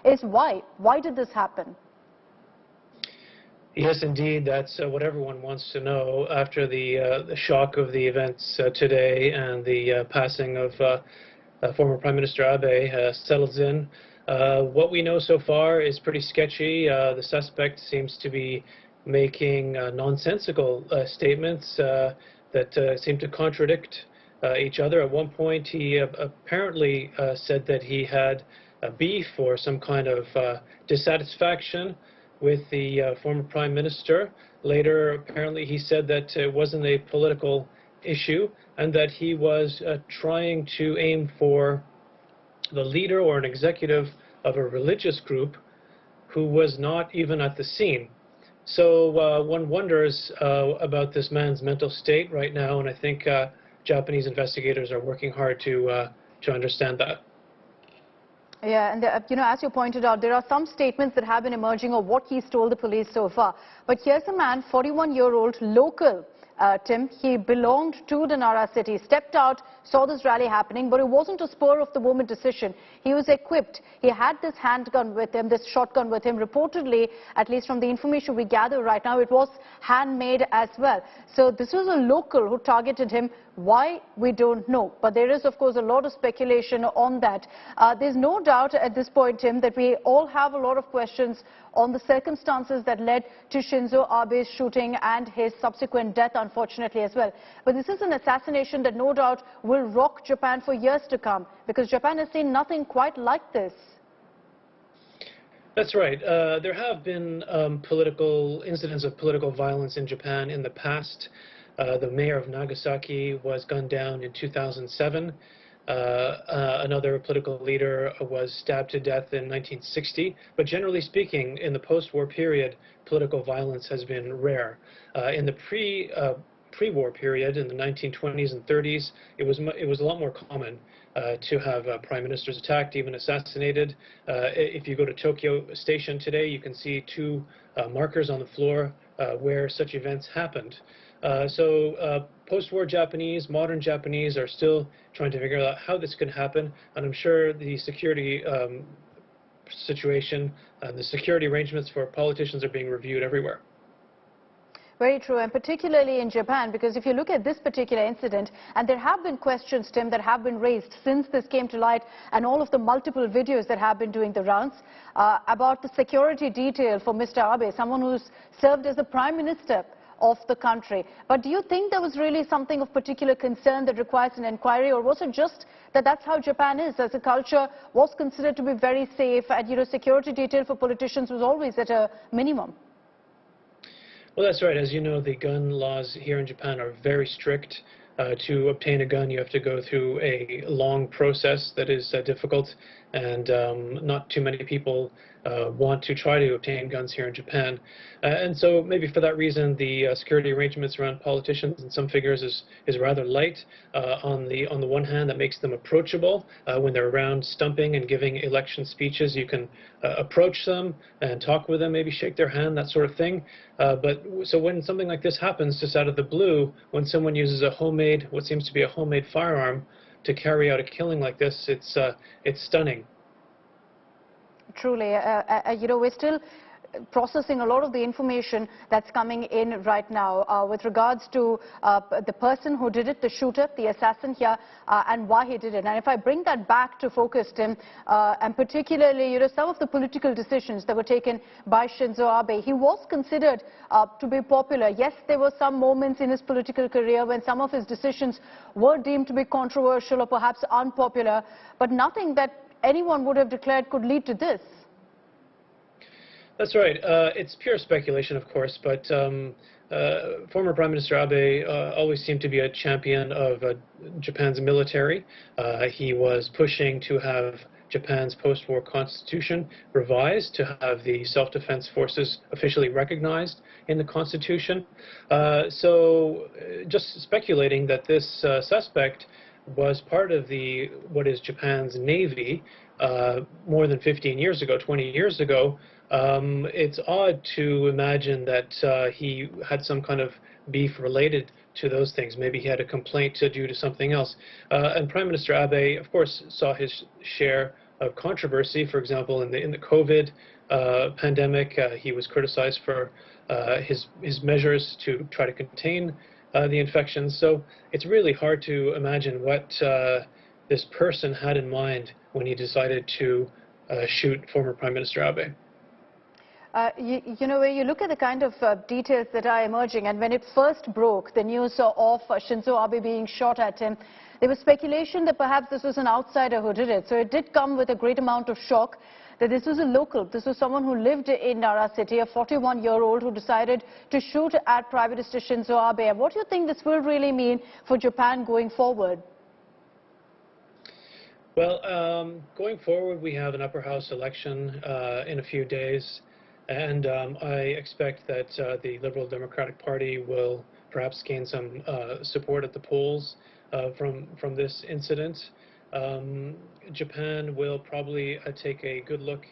is why. Why did this happen? Yes, indeed. That's what everyone wants to know after the shock of the events today and the passing of former Prime Minister Abe settles in. What we know so far is pretty sketchy. The suspect seems to be making nonsensical statements that seem to contradict each other. At one point, he apparently said that he had a beef or some kind of dissatisfaction with the former Prime Minister. Later, apparently, he said that it wasn't a political issue and that he was trying to aim for the leader or an executive of a religious group who was not even at the scene. So one wonders about this man's mental state right now, and I think Japanese investigators are working hard to understand that. Yeah, and as you pointed out, there are some statements that have been emerging of what he's told the police so far. But here's a man, 41-year-old local, Tim. He belonged to the Nara city, stepped out, saw this rally happening, but it wasn't a spur of the moment decision. He was equipped. He had this handgun with him, this shotgun with him. Reportedly, at least from the information we gather right now, it was handmade as well. So this was a local who targeted him. Why, we don't know. But there is, of course, a lot of speculation on that. There's no doubt at this point, Tim, that we all have a lot of questions on the circumstances that led to Shinzo Abe's shooting and his subsequent death, unfortunately, as well. But this is an assassination that no doubt will rock Japan for years to come, because Japan has seen nothing quite like this. That's right. There have been political incidents of political violence in Japan in the past. The mayor of Nagasaki was gunned down in 2007. Another political leader was stabbed to death in 1960. But generally speaking, in the post-war period, political violence has been rare. In the pre-war period, in the 1920s and 30s, it was a lot more common to have prime ministers attacked, even assassinated. If you go to Tokyo Station today, you can see two markers on the floor where such events happened. So post-war Japanese, modern Japanese are still trying to figure out how this could happen, and I'm sure the security situation, the security arrangements for politicians are being reviewed everywhere. Very true, and particularly in Japan, because if you look at this particular incident, and there have been questions, Tim, that have been raised since this came to light, and all of the multiple videos that have been doing the rounds, about the security detail for Mr. Abe, someone who's served as the Prime Minister of the country. But do you think there was really something of particular concern that requires an inquiry, or was it just that that's how Japan is, as a culture was considered to be very safe, and security detail for politicians was always at a minimum? Well, that's right. As you know, the gun laws here in Japan are very strict. To obtain a gun, you have to go through a long process that is difficult, and not too many people want to try to obtain guns here in Japan. And so maybe for that reason, the security arrangements around politicians and some figures is rather light. On the one hand, that makes them approachable. When they're around stumping and giving election speeches, you can approach them and talk with them, maybe shake their hand, that sort of thing. So when something like this happens just out of the blue, when someone uses a what seems to be a homemade firearm to carry out a killing like this, it's stunning. Truly, we're still processing a lot of the information that's coming in right now with regards to the person who did it, the shooter, the assassin here, and why he did it. And if I bring that back to focus, Tim, and particularly, some of the political decisions that were taken by Shinzo Abe, he was considered to be popular. Yes, there were some moments in his political career when some of his decisions were deemed to be controversial or perhaps unpopular, but nothing that anyone would have declared could lead to this. That's right. It's pure speculation, of course, but former Prime Minister Abe always seemed to be a champion of Japan's military. He was pushing to have Japan's post-war constitution revised, to have the self-defense forces officially recognized in the constitution. So just speculating that this suspect was part of what is Japan's Navy more than 15 years ago, 20 years ago, it's odd to imagine that he had some kind of beef related to those things. Maybe he had a complaint due to something else. And Prime Minister Abe, of course, saw his share controversy. For example, in the COVID pandemic, he was criticized for his measures to try to contain the infection. So it's really hard to imagine what this person had in mind when he decided to shoot former Prime Minister Abe. You know, when you look at the kind of details that are emerging, and when it first broke, the news of Shinzo Abe being shot at him, there was speculation that perhaps this was an outsider who did it. So it did come with a great amount of shock that this was a local. This was someone who lived in Nara city, a 41-year-old who decided to shoot at Prime Minister Shinzo Abe. What do you think this will really mean for Japan going forward? Well, going forward, we have an upper house election in a few days. And I expect that the Liberal Democratic Party will perhaps gain some support at the polls from this incident. Japan will probably take a good look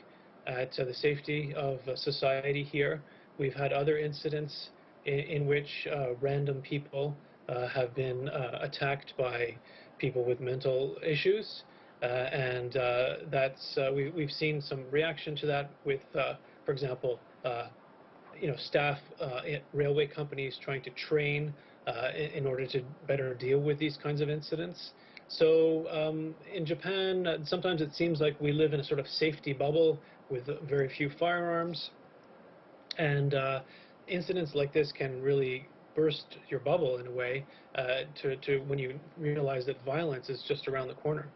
at the safety of society here. We've had other incidents in which random people have been attacked by people with mental issues, and we've seen some reaction to that with for example, staff at railway companies trying to train in order to better deal with these kinds of incidents. So in Japan, sometimes it seems like we live in a sort of safety bubble with very few firearms, and incidents like this can really burst your bubble in a way to when you realize that violence is just around the corner.